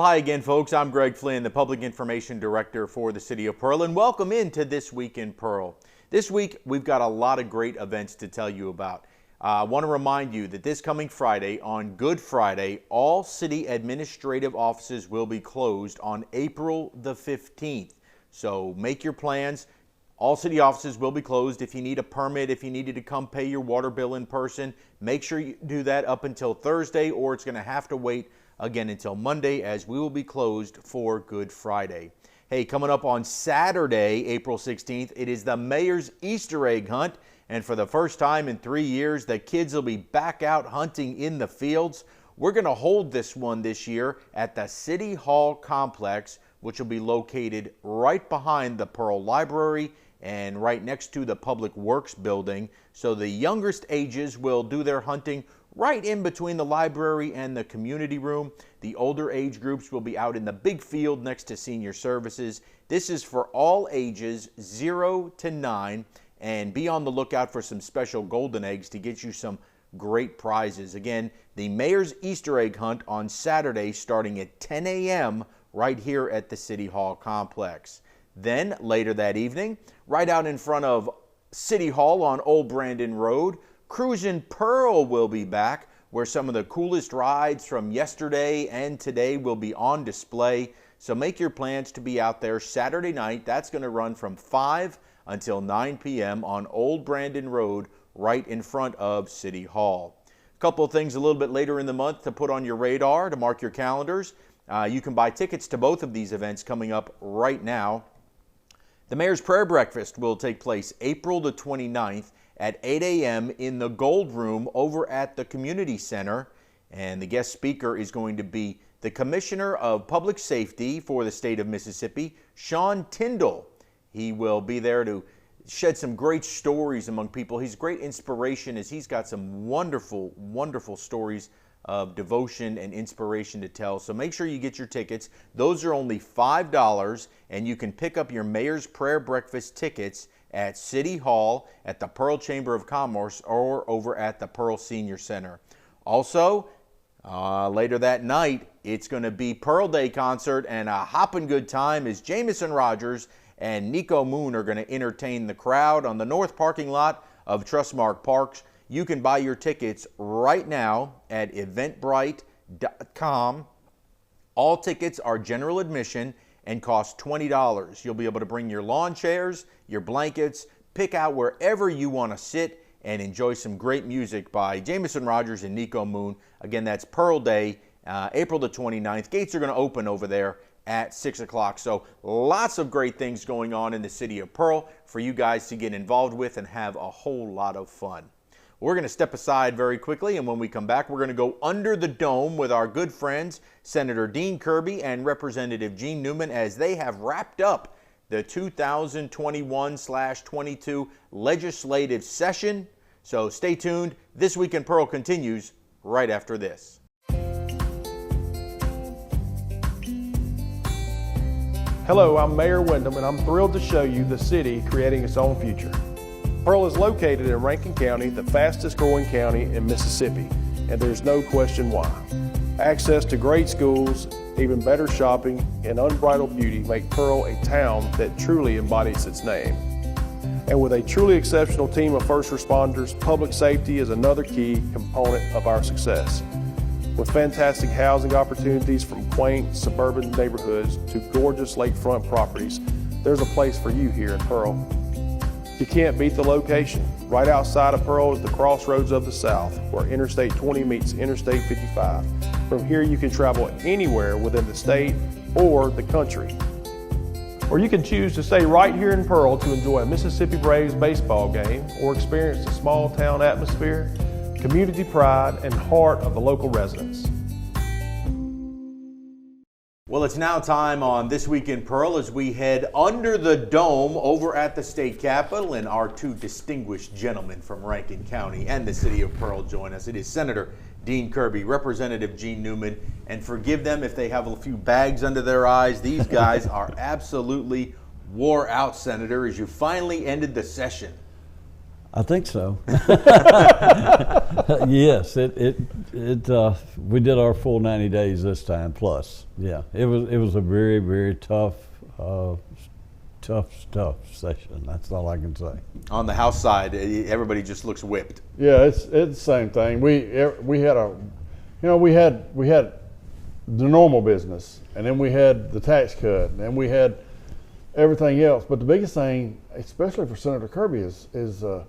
Well, hi again, folks. I'm Greg Flynn, the Public Information Director for the City of Pearl, and welcome into This Week in Pearl. This week, we've got a lot of great events to tell you about. I want to remind you that this coming Friday, on Good Friday, all city administrative offices will be closed on April the 15th. So make your plans. All city offices will be closed. If you need a permit, if you needed to come pay your water bill in person, make sure you do that up until Thursday, or it's going to have to wait again until Monday, as we will be closed for Good Friday. Hey, coming up on Saturday, April 16th, it is the Mayor's Easter egg hunt. And for the first time in 3 years, the kids will be back out hunting in the fields. We're going to hold this one this year at the City Hall complex, which will be located right behind the Pearl Library and right next to the Public Works building. So the youngest ages will do their hunting right in between the library and the community room. The older age groups will be out in the big field next to senior services. This is for all ages 0 to 9, and be on the lookout for some special golden eggs to get you some great prizes. Again, the Mayor's Easter egg hunt on Saturday starting at 10 a.m. right here at the City Hall complex. Then later that evening, right out in front of City Hall on Old Brandon Road, Cruisin' Pearl will be back, where some of the coolest rides from yesterday and today will be on display. So make your plans to be out there Saturday night. That's going to run from 5 until 9 p.m. on Old Brandon Road, right in front of City Hall. A couple of things a little bit later in the month to put on your radar, to mark your calendars. You can buy tickets to both of these events coming up right now. The Mayor's Prayer Breakfast will take place April the 29th at 8 a.m. in the Gold Room over at the Community Center. And the guest speaker is going to be the Commissioner of Public Safety for the state of Mississippi, Sean Tyndall. He will be there to shed some great stories among people. He's great inspiration, as he's got some wonderful, wonderful stories of devotion and inspiration to tell. So make sure you get your tickets. Those are only $5, and you can pick up your Mayor's Prayer Breakfast tickets at City Hall, at the Pearl Chamber of Commerce, or over at the Pearl Senior Center. Also, later that night, it's going to be Pearl Day concert, and a hopping good time as Jamison Rogers and Nico Moon are going to entertain the crowd on the north parking lot of Trustmark Parks. You can buy your tickets right now at eventbrite.com. All tickets are general admission and cost $20. You'll be able to bring your lawn chairs, your blankets, pick out wherever you want to sit, and enjoy some great music by Jamison Rogers and Nico Moon. Again, that's Pearl Day, April the 29th. Gates are going to open over there at 6 o'clock. So lots of great things going on in the city of Pearl for you guys to get involved with and have a whole lot of fun. We're going to step aside very quickly, and when we come back, we're going to go under the dome with our good friends, Senator Dean Kirby and Representative Gene Newman, as they have wrapped up the 2021/22 legislative session. So stay tuned. This Week in Pearl continues right after this. Hello, I'm Mayor Wyndham, and I'm thrilled to show you the city creating its own future. Pearl is located in Rankin County, the fastest growing county in Mississippi, and there's no question why. Access to great schools, even better shopping, and unbridled beauty make Pearl a town that truly embodies its name. And with a truly exceptional team of first responders, public safety is another key component of our success. With fantastic housing opportunities from quaint suburban neighborhoods to gorgeous lakefront properties, there's a place for you here in Pearl. You can't beat the location. Right outside of Pearl is the crossroads of the South, where Interstate 20 meets Interstate 55. From here you can travel anywhere within the state or the country. Or you can choose to stay right here in Pearl to enjoy a Mississippi Braves baseball game or experience the small town atmosphere, community pride, and heart of the local residents. Well, it's now time on This Week in Pearl as we head under the dome over at the state capitol, and our two distinguished gentlemen from Rankin County and the city of Pearl join us. It is Senator Dean Kirby, Representative Gene Newman, and forgive them if they have a few bags under their eyes. These guys are absolutely wore out, Senator, as you finally ended the session. I think so. Yes, we did our full 90 days this time plus. Yeah, it was a very, very tough session. That's all I can say. On the House side, everybody just looks whipped. Yeah, it's the same thing. We had the normal business, and then we had the tax cut, and then we had everything else. But the biggest thing, especially for Senator Kirby, is the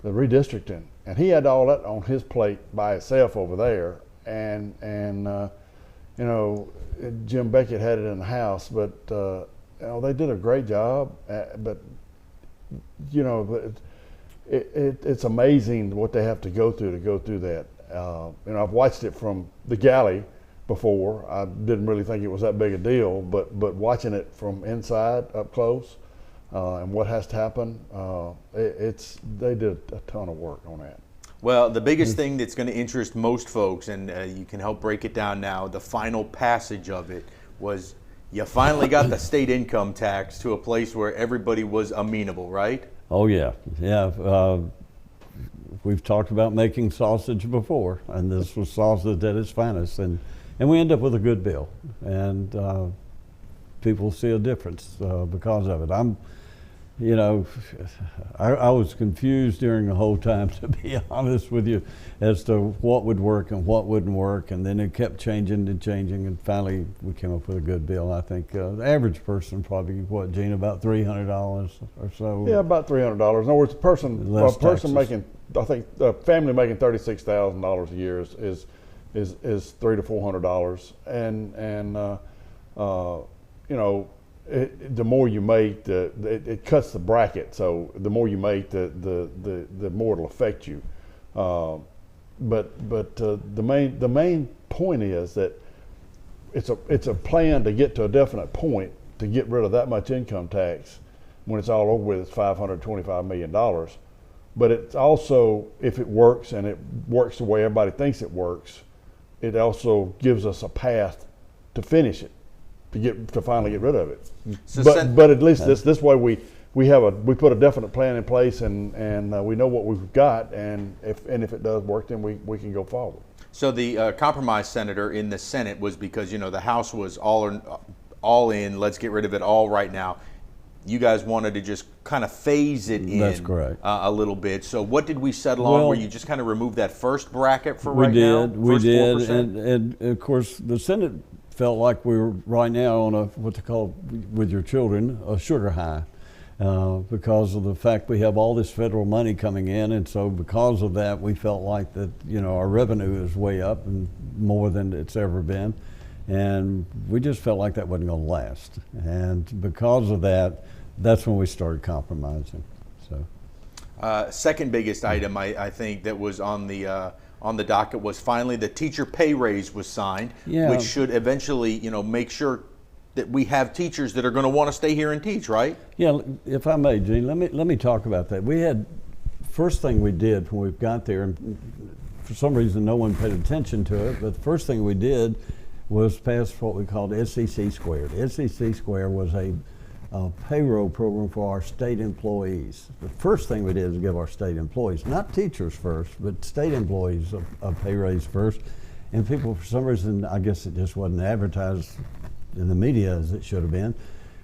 redistricting, and he had all that on his plate by himself over there. And Jim Beckett had it in the House, but they did a great job. But it's amazing what they have to go through that. I've watched it from the galley before. I didn't really think it was that big a deal, but watching it from inside up close and what has to happen, they did a ton of work on that. Well, the biggest thing that's going to interest most folks, and you can help break it down now, the final passage of it was you finally got the state income tax to a place where everybody was amenable, right? Oh yeah. We've talked about making sausage before, and this was sausage at its finest, and we end up with a good bill, and people see a difference because of it. I was confused during the whole time, to be honest with you, as to what would work and what wouldn't work, and then it kept changing and changing, and finally we came up with a good bill. I think the average person probably, Gene, about $300 or so. Yeah, about $300. In other words, a person making, I think, a family making $36,000 a year is $300 to $400, and the more you make, it cuts the bracket. So the more you make, the more it'll affect you. But the main point is that it's a plan to get to a definite point to get rid of that much income tax. When it's all over with, it's $525 million. But it's also, if it works and it works the way everybody thinks it works, it also gives us a path to finish it, to finally get rid of it. So but at least this way we put a definite plan in place, and we know what we've got, and if it does work, then we can go forward. So the compromise, Senator, in the Senate was because the House was all in. Let's get rid of it all right now. You guys wanted to just kind of phase it in. That's correct. A little bit. So what did we settle on? Where you just kind of removed that first bracket for right now? We did, and of course the Senate felt like we were right now on what they call, with your children, a sugar high, because of the fact we have all this federal money coming in, and so because of that we felt like that our revenue is way up and more than it's ever been, and we just felt like that wasn't going to last, and because of that, that's when we started compromising. So second biggest item I think that was on the docket was finally the teacher pay raise was signed, which should eventually, make sure that we have teachers that are going to want to stay here and teach, right? Yeah, if I may, Gene, let me talk about that. First thing we did when we got there, and for some reason no one paid attention to it, but the first thing we did was pass what we called SEC Squared. SEC Squared was a payroll program for our state employees. The first thing we did is give our state employees, not teachers first, but state employees a pay raise first. And people, for some reason, I guess it just wasn't advertised in the media as it should have been.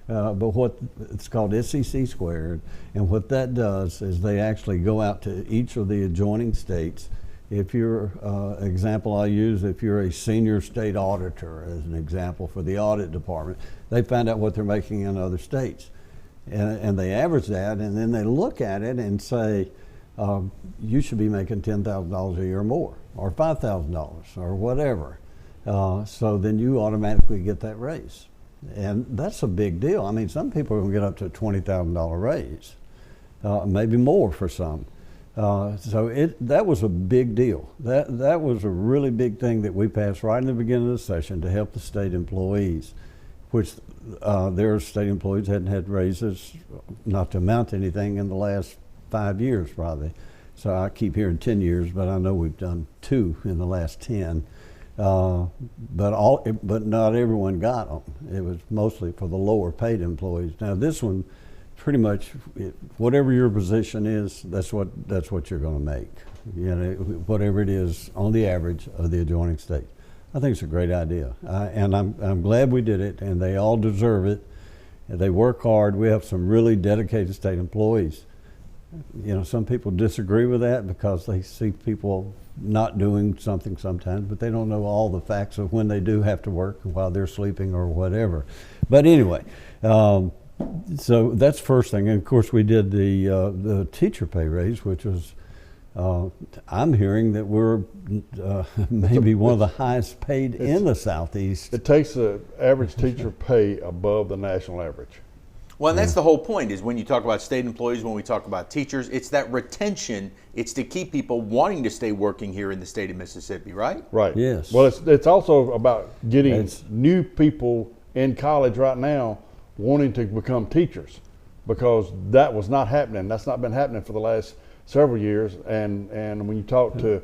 But it's called SEC Squared, and what that does is they actually go out to each of the adjoining states. If you're, example I use, if you're a senior state auditor, as an example for the audit department, they find out what they're making in other states. And they average that, and then they look at it and say, you should be making $10,000 a year more, or $5,000, or whatever. So then you automatically get that raise. And that's a big deal. I mean, some people are going to get up to a $20,000 raise, maybe more for some. So that was a big deal. That was a really big thing that we passed right in the beginning of the session to help the state employees, which their state employees hadn't had raises, not to amount to anything, in the last 5 years probably. So I keep hearing 10 years, but I know we've done 2 in the last 10. But not everyone got them. It was mostly for the lower paid employees. Now this one pretty much whatever your position is, that's what you're going to make. You know, whatever it is on the average of the adjoining state. I think it's a great idea, and I'm glad we did it, and they all deserve it. They work hard. We have some really dedicated state employees. You know, some people disagree with that because they see people not doing something sometimes, but they don't know all the facts of when they do have to work while they're sleeping or whatever. But anyway, so that's first thing. And of course, we did the teacher pay raise, which was, I'm hearing that we're maybe one of the highest paid in the Southeast. It takes the average teacher pay above the national average. Well, and that's the whole point, is when you talk about state employees, when we talk about teachers, it's that retention. It's to keep people wanting to stay working here in the state of Mississippi, right? Right. Yes. Well, it's also about getting new people in college right now wanting to become teachers, because that was not happening. That's not been happening for the last several years. And when you talk to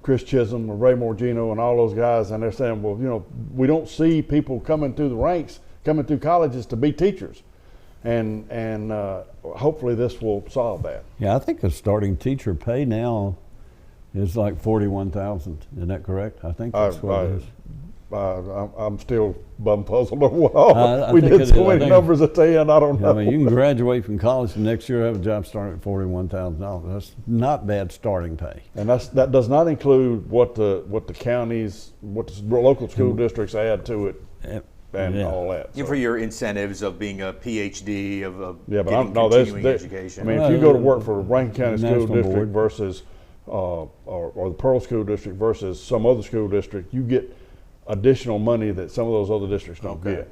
Chris Chisholm or Ray Morgino and all those guys, and they're saying, well, you know, we don't see people coming through the ranks, coming through colleges to be teachers, and hopefully this will solve that. Yeah, I think a starting teacher pay now is like $41,000. Isn't that correct? I think that's what it is. I'm still bum puzzled over what we did so many numbers at the end. I don't know. I mean, you can graduate from college and next year have a job starting at $41,000. That's not bad starting pay. And that does not include what the counties, what the local school districts add to it. And all that. So. For your incentives of being a PhD, of getting continuing education. I mean, if you go to work for Rankin County School District versus, or the Pearl School District versus some other school district, you get additional money that some of those other districts don't get.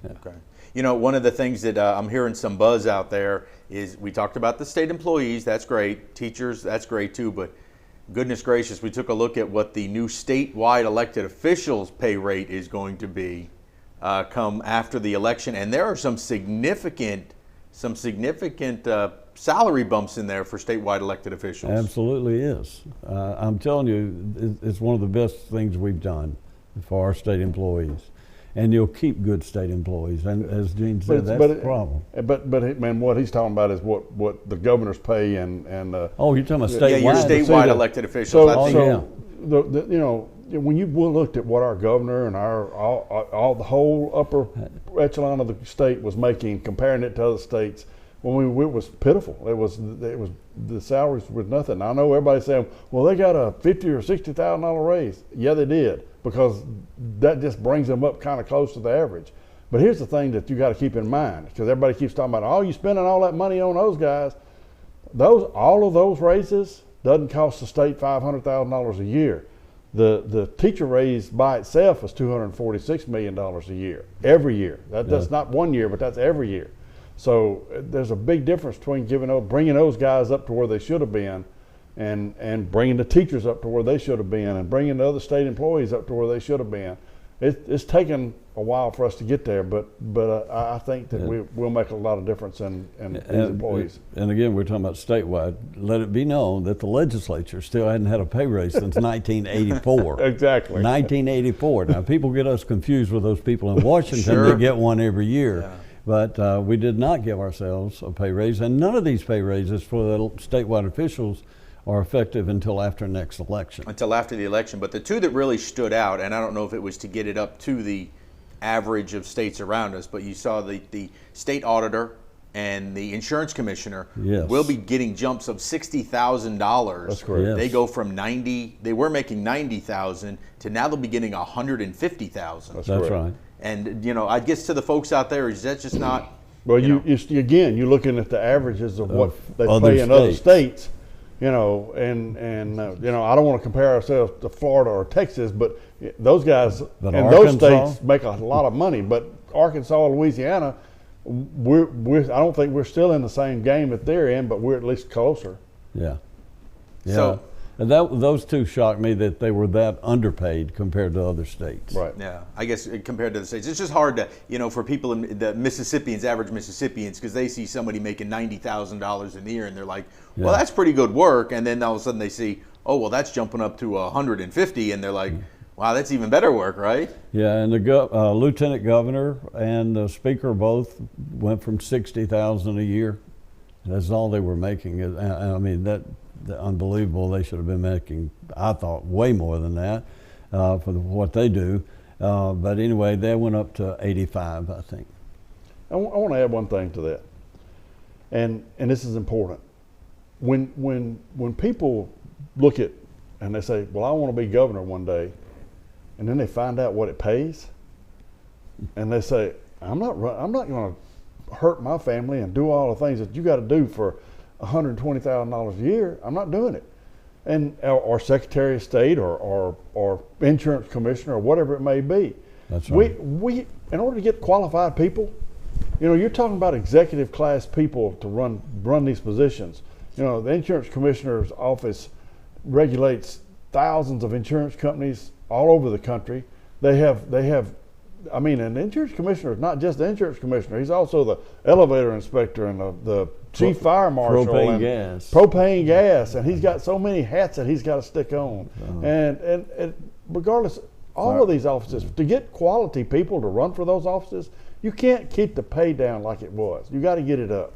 Okay. You know, one of the things that I'm hearing some buzz out there is, we talked about the state employees, that's great. Teachers, that's great too, but goodness gracious, we took a look at what the new statewide elected officials pay rate is going to be come after the election, and there are some significant salary bumps in there for statewide elected officials. Absolutely is. I'm telling you, it's one of the best things we've done for our state employees, and you'll keep good state employees. And as Gene said, that's the problem. But man, what he's talking about is what the governors pay and oh, you're talking about statewide? Yeah, your statewide elected officials. You know, when you looked at what our governor and all the whole upper echelon of the state was making, comparing it to other states, it was pitiful. It was the salaries were nothing. I know everybody's saying, well, they got a $50,000 or $60,000 raise. Yeah, they did, because that just brings them up kind of close to the average. But here's the thing that you got to keep in mind, because everybody keeps talking about, oh, you spending all that money on those guys. All of those raises doesn't cost the state $500,000 a year. The teacher raise by itself is $246 million a year, every year. That's not 1 year, but that's every year. So there's a big difference between bringing those guys up to where they should have been, and bringing the teachers up to where they should have been, and bringing the other state employees up to where they should have been. It's taken a while for us to get there, but I think that we'll make a lot of difference in these employees. And again, we're talking about statewide. Let it be known that the legislature still hadn't had a pay raise since 1984. Exactly. 1984. Now, people get us confused with those people in Washington. Sure. They get one every year. Yeah. But we did not give ourselves a pay raise, and none of these pay raises for the statewide officials are effective until after next election. Until after the election. But the two that really stood out, and I don't know if it was to get it up to the average of states around us, but you saw the state auditor and the insurance commissioner will be getting jumps of $60,000. That's correct. Yes. They go from they were making $90,000 to now they'll be getting $150,000. That's right. And you know, I guess to the folks out there, is that just not? Well, you're looking at the averages of what they pay in other states. You know, and you know, I don't want to compare ourselves to Florida or Texas, but those guys in those states make a lot of money. But Arkansas, Louisiana, I don't think we're still in the same game that they're in, but we're at least closer. Yeah. So, and those two shocked me that they were that underpaid compared to other states. Right. Yeah, I guess compared to the states, it's just hard to, you know, for people in the Mississippians, average Mississippians, because they see somebody making $90,000 a year and they're like, well, that's pretty good work, and then all of a sudden they see, oh, well, that's jumping up to $150, and they're like, well, Wow, that's even better work, right? Yeah, and the lieutenant governor and the speaker both went from $60,000 a year. That's all they were making. I mean, that's unbelievable. They should have been making, I thought, way more than that for what they do. But anyway, they went up to 85, I think. I want to add one thing to that, and this is important. When people look at and they say, "Well, I want to be governor one day," and then they find out what it pays, and they say, I'm not going to hurt my family and do all the things that you got to do for $120,000 a year. I'm not doing it. And or Secretary of State or insurance commissioner or whatever it may be. That's right. We in order to get qualified people, you're talking about executive class people to run these positions. The insurance commissioner's office regulates thousands of insurance companies all over the country. They have I mean, an insurance commissioner is not just the insurance commissioner. He's also the elevator inspector and the chief fire marshal. Propane gas. And he's got so many hats that he's got to stick on. And regardless, all of these offices, to get quality people to run for those offices, you can't keep the pay down like it was. You got to get it up.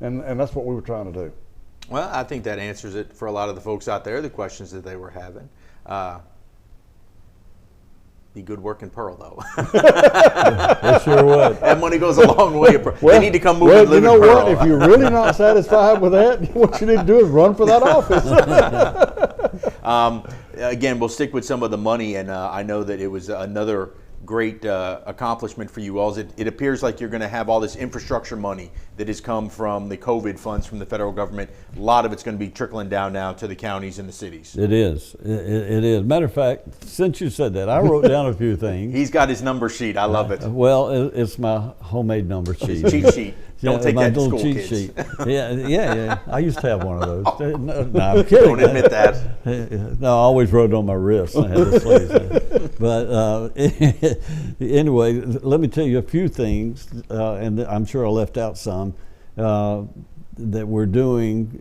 And that's what we were trying to do. Well, I think that answers it for a lot of the folks out there, the questions that they were having. Be good work in Pearl, though. It sure would. That money goes a long way. They need to come move and live in Pearl. You know what? If you're really not satisfied with that, what you need to do is run for that office. Again, we'll stick with some of the money, and I know that it was another great accomplishment for you all. It appears like you're going to have all this infrastructure money that has come from the COVID funds from the federal government. A lot of it's going to be trickling down now to the counties and the cities. It is. It is. Matter of fact, since you said that, I wrote down a few things. He's got his number sheet. I love it. Well, it's my homemade number sheet. Cheat sheet. Don't take that to school, cheat kids. Sheet. Yeah. I used to have one of those. No, I'm kidding. Don't admit that. No, I always wrote it on my wrist. I had the sleeves. But anyway, let me tell you a few things, and I'm sure I left out some, that we're doing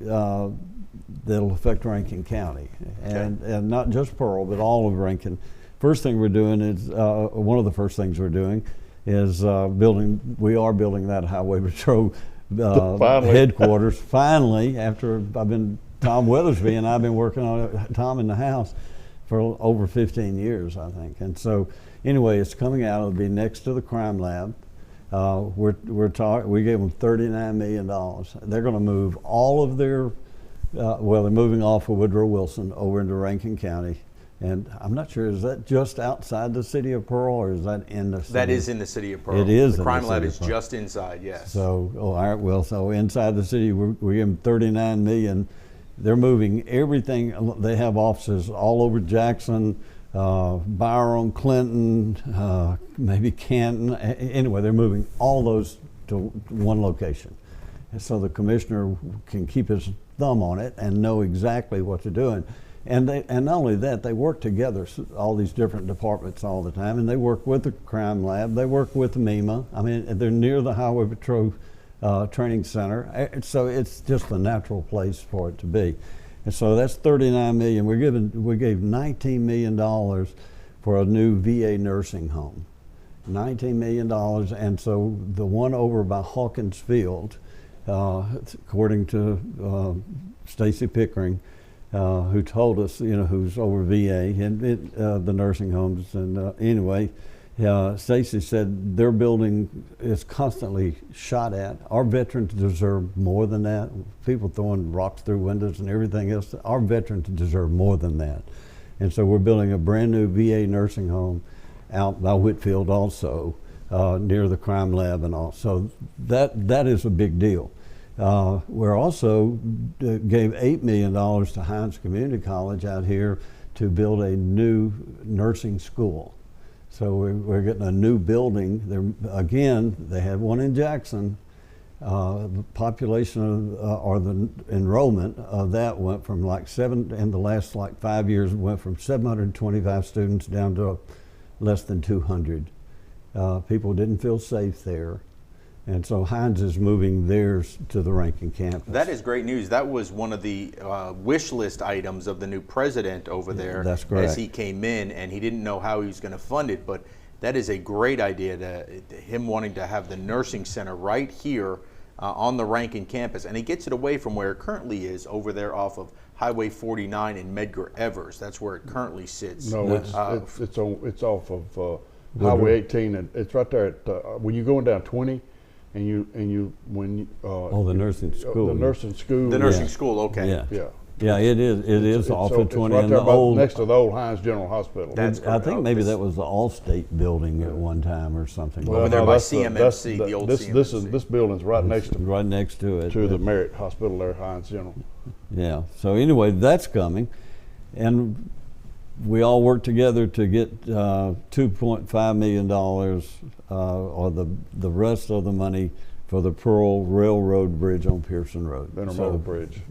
that'll affect Rankin County. And not just Pearl, but all of Rankin. First thing we're doing is, one of the first things we're doing is we are building that Highway Patrol headquarters. Finally, after Tom Weathersby and I've been working on it, Tom in the house, for over 15 years, I think. And so, anyway, it's coming out. It'll be next to the crime lab. We gave them $39 million. They're going to move all of their, they're moving off of Woodrow Wilson over into Rankin County. And I'm not sure, is that just outside the city of Pearl, or is that in the city? That is in the city of Pearl. It is. The crime lab is just inside, yes. So, all right, well, so inside the city, we give them $39 million. They're moving everything. They have offices all over Jackson, Byron, Clinton, maybe Canton. Anyway, they're moving all those to one location. And so the commissioner can keep his thumb on it and know exactly what they're doing. And not only that, they work together, all these different departments all the time, and they work with the crime lab, they work with the MEMA. I mean, they're near the Highway Patrol Training Center, so it's just a natural place for it to be. And so that's $39 million. We gave $19 million for a new VA nursing home, $19 million, and so the one over by Hawkins Field, according to Stacy Pickering, who told us, who's over VA and the nursing homes. And anyway, Stacy said their building is constantly shot at. Our veterans deserve more than that. People throwing rocks through windows and everything else. Our veterans deserve more than that. And so we're building a brand new VA nursing home out by Whitfield also, near the crime lab and all. So that is a big deal. We're also gave $8 million to Hines Community College out here to build a new nursing school. So we're getting a new building. Again, they had one in Jackson. The population or the enrollment of that went from in the last 5 years, went from 725 students down to less than 200. People didn't feel safe there. And so Heinz is moving theirs to the Rankin campus. That is great news. That was one of the wish list items of the new president over there. That's correct. As he came in, and he didn't know how he was going to fund it, but that is a great idea, him wanting to have the nursing center right here on the Rankin campus. And he gets it away from where it currently is over there off of Highway 49 in Medgar Evers. That's where it currently sits. No, it's off of Highway 18, and it's right there at when you're going down 20. The nursing school. The nursing school. The nursing school, okay. Yeah, it is. It is off of 20. Right and there the old, next to the old Heinz General Hospital. I think maybe that was the Allstate building at one time or something. Over there by CMMC, the old CMMC. This building's right next to it. To the Merritt Hospital there, Heinz General. Yeah. So anyway, that's coming, and we all worked together to get $2.5 million, or the rest of the money for the Pearl Railroad Bridge on Pearson Road. Intermodal bridge.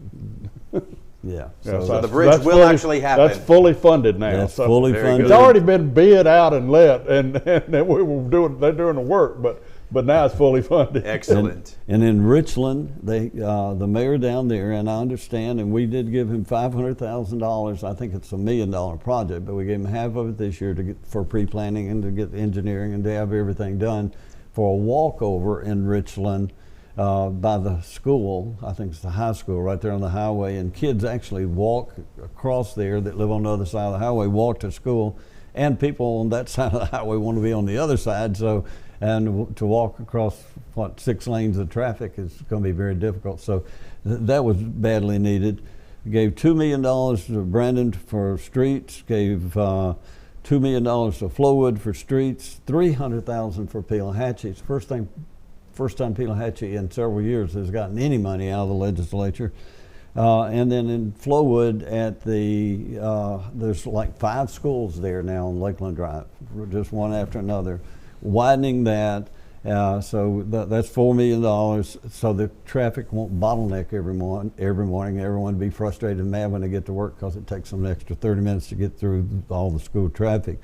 Yeah. So the bridge will actually happen. That's fully funded now. That's fully funded. It's already been bid out and let, and they're doing the work, but now it's fully funded. Excellent. And in Richland, the mayor down there, and I understand, and we did give him $500,000. I think it's $1 million project, but we gave him half of it this year for pre-planning and to get the engineering and to have everything done for a walkover in Richland by the school. I think it's the high school right there on the highway, and kids actually walk across there that live on the other side of the highway, walk to school, and people on that side of the highway want to be on the other side. So. And to walk across 6 lanes of traffic is going to be very difficult. So that was badly needed. Gave $2 million to Brandon for streets. Gave $2 million to Flowood for streets. $300,000 for Pelahatchie. It's the first time Pelahatchie in several years has gotten any money out of the legislature. And then in Flowood, there's like 5 schools there now on Lakeland Drive, just one after another. Widening that, so that's $4 million, so the traffic won't bottleneck every morning. Everyone will be frustrated and mad when they get to work because it takes them an extra 30 minutes to get through all the school traffic.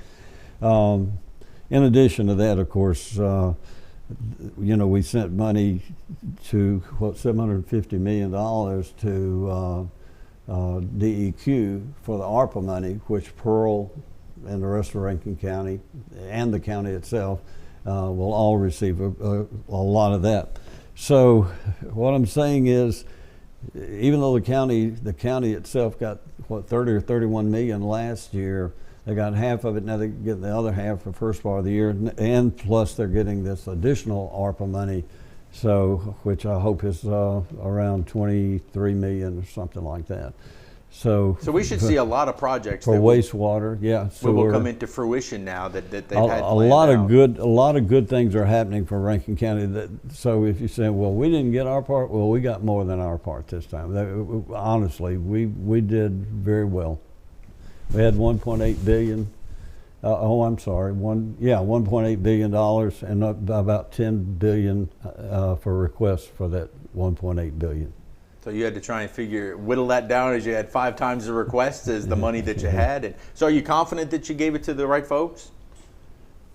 In addition to that, of course, we sent money to $750 million to DEQ for the ARPA money, which Pearl and the rest of Rankin County and the county itself will all receive a lot of that. So what I'm saying is, even though the county itself got 30 or 31 million last year, they got half of it. Now they get the other half the first part of the year, and plus they're getting this additional ARPA money, so which I hope is around 23 million or something like that. So we should see a lot of projects for wastewater, will come into fruition now that they've had a lot of good things are happening for Rankin County. So if you say, well, we didn't get our part, well, we got more than our part this time. Honestly, we did very well. We had 1.8 billion. $1.8 billion and about 10 billion for requests for that 1.8 billion. So you had to try and whittle that down as you had 5 times the requests as the money that you had. And so are you confident that you gave it to the right folks?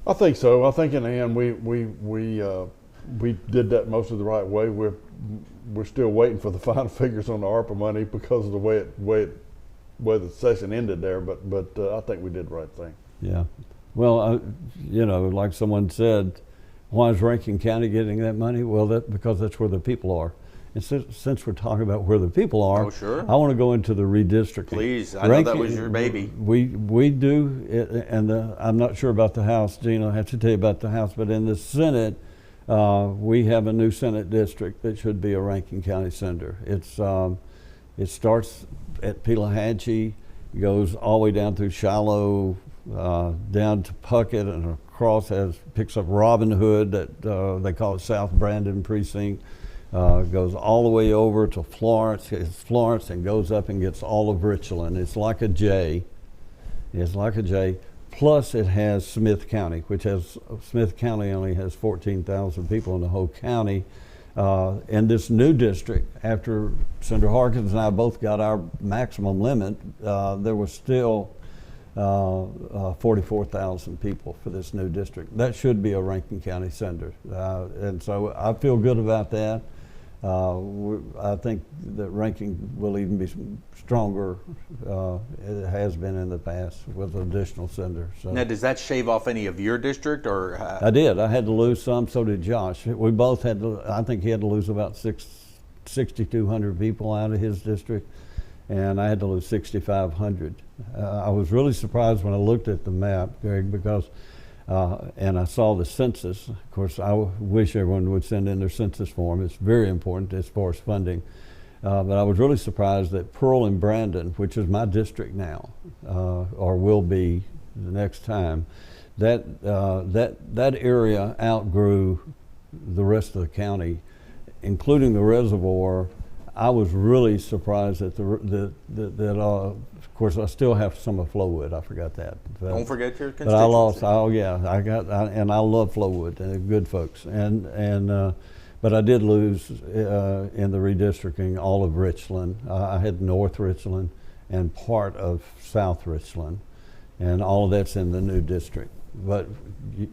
I think so. I think in the end we did that most of the right way. We're still waiting for the final figures on the ARPA money because of the way the session ended there. But I think we did the right thing. Yeah. Well, like someone said, why is Rankin County getting that money? Well, because that's where the people are. And since we're talking about where the people are, oh, sure. I want to go into the redistricting. Please, I know that was your baby. We do, and I'm not sure about the House, Gene. I'll have to tell you about the House, but in the Senate, we have a new Senate district that should be a Rankin County senator. It starts at Pelahatchie, goes all the way down through Shiloh, down to Puckett, and across picks up Robin Hood, that they call it South Brandon Precinct. Goes all the way over to Florence. It's Florence and goes up and gets all of Richland. It's like a J. Plus it has Smith County, Smith County only has 14,000 people in the whole county. In this new district, after Senator Harkins and I both got our maximum limit, there was still 44,000 people for this new district. That should be a Rankin County senator, and so I feel good about that. I think that Rankin will even be stronger. It has been in the past with additional senators. So. Now, does that shave off any of your district, or? I did. I had to lose some. So did Josh. We both had to. I think he had to lose about 6,200 people out of his district, and I had to lose 6,500. I was really surprised when I looked at the map, Greg, because and I saw the census. Of course, I wish everyone would send in their census form. It's very important as far as funding. But I was really surprised that Pearl and Brandon, which is my district now, or will be the next time, that area outgrew the rest of the county, including the reservoir. I was really surprised that of course, I still have some of Flowwood. I forgot that. Don't forget your constituency. But I lost. Oh yeah, and I love Flowwood. Good folks. But I did lose in the redistricting all of Richland. I had North Richland and part of South Richland, and all of that's in the new district. But we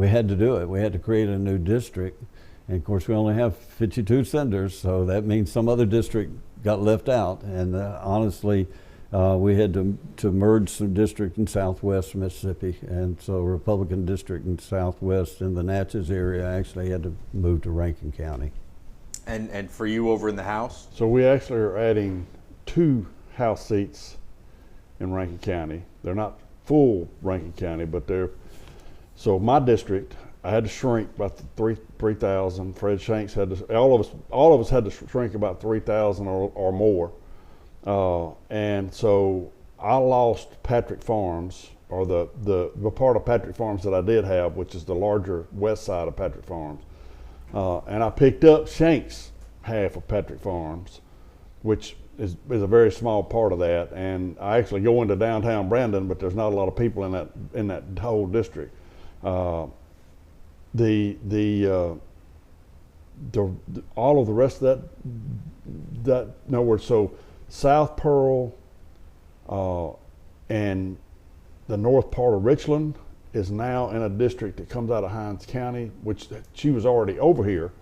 had to do it. We had to create a new district. And of course, we only have 52 senators, so that means some other district got left out. And honestly, we had to merge some district in Southwest Mississippi, and so Republican district in Southwest in the Natchez area actually had to move to Rankin County. And for you over in the House? So we actually are adding 2 House seats in Rankin County. They're not full Rankin County, but they're, so my district, I had to shrink about 3,000. Fred Shanks had to, all of us had to shrink about 3,000 or more. And so I lost Patrick Farms, or the part of Patrick Farms that I did have, which is the larger west side of Patrick Farms. And I picked up Shanks' half of Patrick Farms, which is a very small part of that. And I actually go into downtown Brandon, but there's not a lot of people in that whole district. All of the rest of that nowhere. So South Pearl and the north part of Richland is now in a district that comes out of Hinds County, which she was already over here.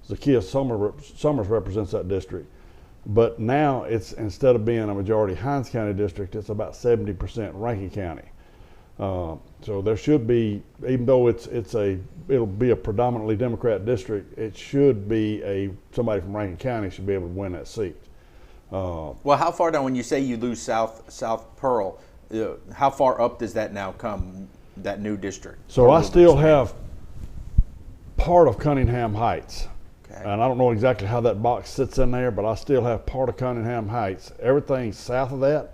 Zakiya Summers represents that district. But now it's, instead of being a majority Hinds County district, it's about 70% Rankin County. So there should be, even though it'll be a predominantly Democrat district, it should be somebody from Rankin County should be able to win that seat. Well, how far down, when you say you lose South Pearl, how far up does that now come, that new district? So I still have part of Cunningham Heights. Okay. And I don't know exactly how that box sits in there, but I still have part of Cunningham Heights. Everything south of that,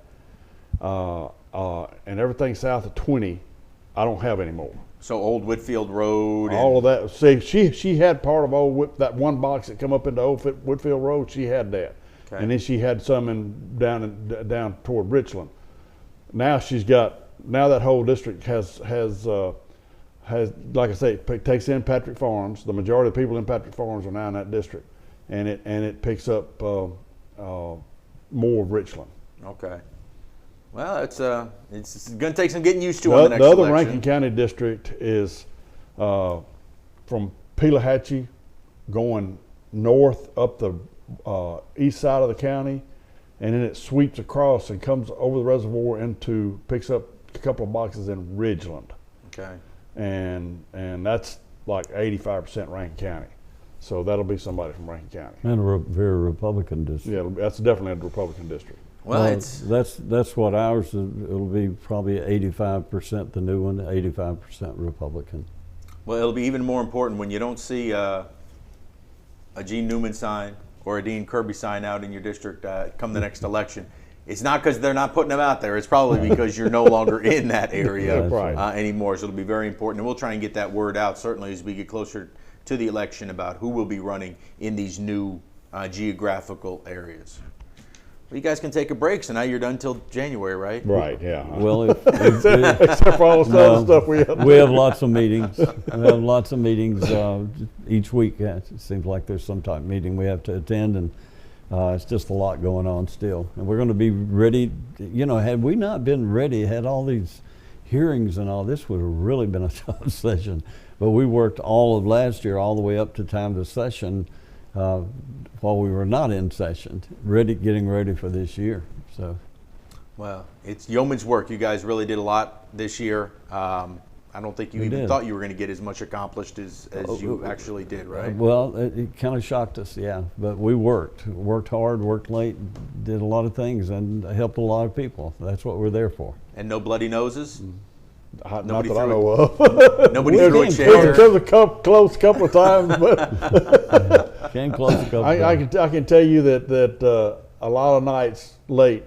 and everything south of 20, I don't have anymore. So Old Whitfield Road. All of that. See, she had part of that one box that come up into Old Whitfield Road. She had that, okay. And then she had some down toward Richland. Now now that whole district has like I say, it takes in Patrick Farms. The majority of the people in Patrick Farms are now in that district, and it picks up more of Richland. Okay. Well, it's going to take some getting used to on the next election. The other election. Rankin County district is from Pelahatchie going north up the east side of the county, and then it sweeps across and comes over the reservoir picks up a couple of boxes in Ridgeland. Okay. And that's like 85% Rankin County. So that'll be somebody from Rankin County. And a very Republican district. Yeah, that's definitely a Republican district. Well, that's what ours is. It'll be probably 85% the new one, 85% Republican. Well, it'll be even more important when you don't see a Gene Newman sign or a Dean Kirby sign out in your district come the next election. It's not because they're not putting them out there. It's probably because you're no longer in that area anymore. So it'll be very important. And we'll try and get that word out, certainly, as we get closer to the election about who will be running in these new geographical areas. Well, you guys can take a break, so now you're done till January, right? Right, yeah. Well, except for all the other stuff we have lots of meetings. We have lots of meetings each week. It seems like there's some type of meeting we have to attend, and It's just a lot going on still, and we're going to be ready. You know, had we not been ready, had all these hearings and all, this would have really been a tough session. But we worked all of last year, all the way up to time of session, while we were not in session, getting ready for this year. So, well, it's yeoman's work. You guys really did a lot this year. I don't think you even thought you were going to get as much accomplished as you actually did, right? Well, it kind of shocked us, yeah. But we worked hard, worked late, did a lot of things, and helped a lot of people. That's what we're there for. And no bloody noses? Not that I know of. Nobody threw a chair? It was close a couple of times, but came close a couple of times. I can tell you that a lot of nights late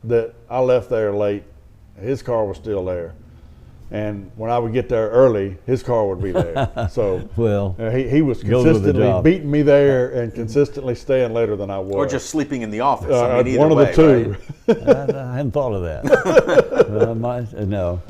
that I left there late, his car was still there. And when I would get there early, his car would be there. So well, he was consistently beating me there and consistently staying later than I was. Or just sleeping in the office. I mean, one of the two. Right? I hadn't thought of that. No.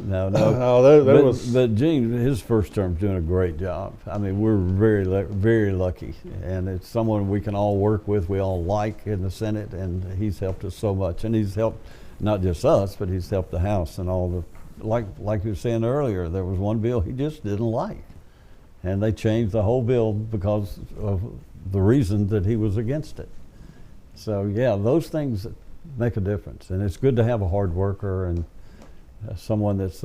But Gene, his first term's doing a great job. I mean, we're very lucky, and it's someone we can all work with. We all like in the Senate, and he's helped us so much. And he's helped not just us, but he's helped the House and all the. Like you were saying earlier, there was one bill he just didn't like, and they changed the whole bill because of the reason that he was against it. So yeah, those things make a difference, and it's good to have a hard worker and someone that's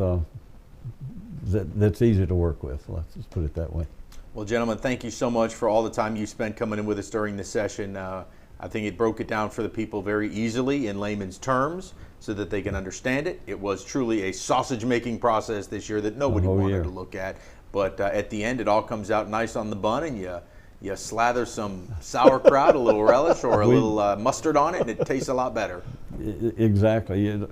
easy to work with. Let's just put it that way. Well, gentlemen, thank you so much for all the time you spent coming in with us during the session. I think it broke it down for the people very easily in layman's terms so that they can understand it. It was truly a sausage-making process this year that nobody wanted to look at. But at the end, it all comes out nice on the bun, and you slather some sauerkraut, a little relish, or a little mustard on it, and it tastes a lot better. Exactly.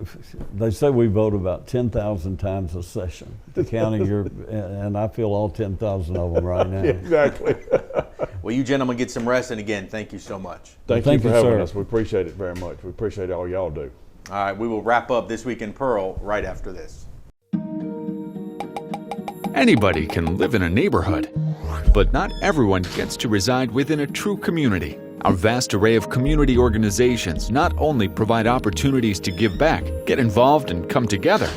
They say we vote about 10,000 times a session, counting and I feel all 10,000 of them right now. Exactly. Well, you gentlemen get some rest, and again, thank you so much. Thank you for having us. We appreciate it very much. We appreciate all y'all do. All right, we will wrap up This Week in Pearl right after this. Anybody can live in a neighborhood, but not everyone gets to reside within a true community. Our vast array of community organizations not only provide opportunities to give back, get involved, and come together,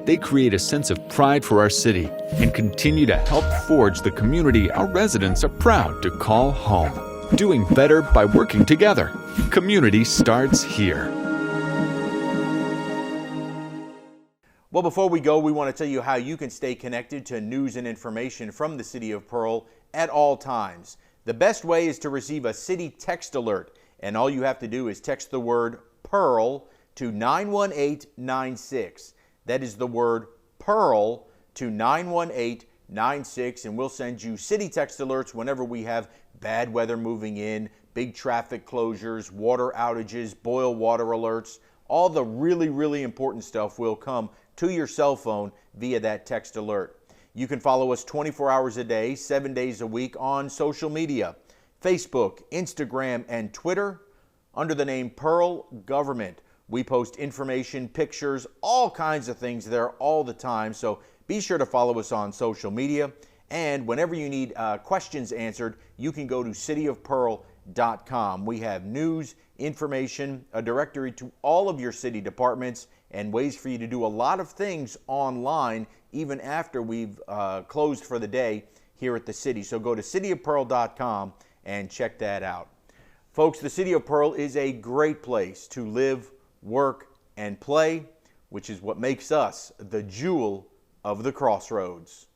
they create a sense of pride for our city and continue to help forge the community our residents are proud to call home. Doing better by working together. Community starts here. Well, before we go, we want to tell you how you can stay connected to news and information from the City of Pearl at all times. The best way is to receive a city text alert, and all you have to do is text the word PEARL to 91896. That is the word PEARL to 91896, and we'll send you city text alerts whenever we have bad weather moving in, big traffic closures, water outages, boil water alerts. All the really important stuff will come to your cell phone via that text alert. You can follow us 24 hours a day, 7 days a week on social media, Facebook, Instagram, and Twitter under the name Pearl Government. We post information, pictures, all kinds of things there all the time, so be sure to follow us on social media. And whenever you need questions answered, you can go to cityofpearl.com. We have news, information, a directory to all of your city departments, and ways for you to do a lot of things online even after we've closed for the day here at the city. So go to cityofpearl.com and check that out. Folks, the City of Pearl is a great place to live, work, and play, which is what makes us the jewel of the crossroads.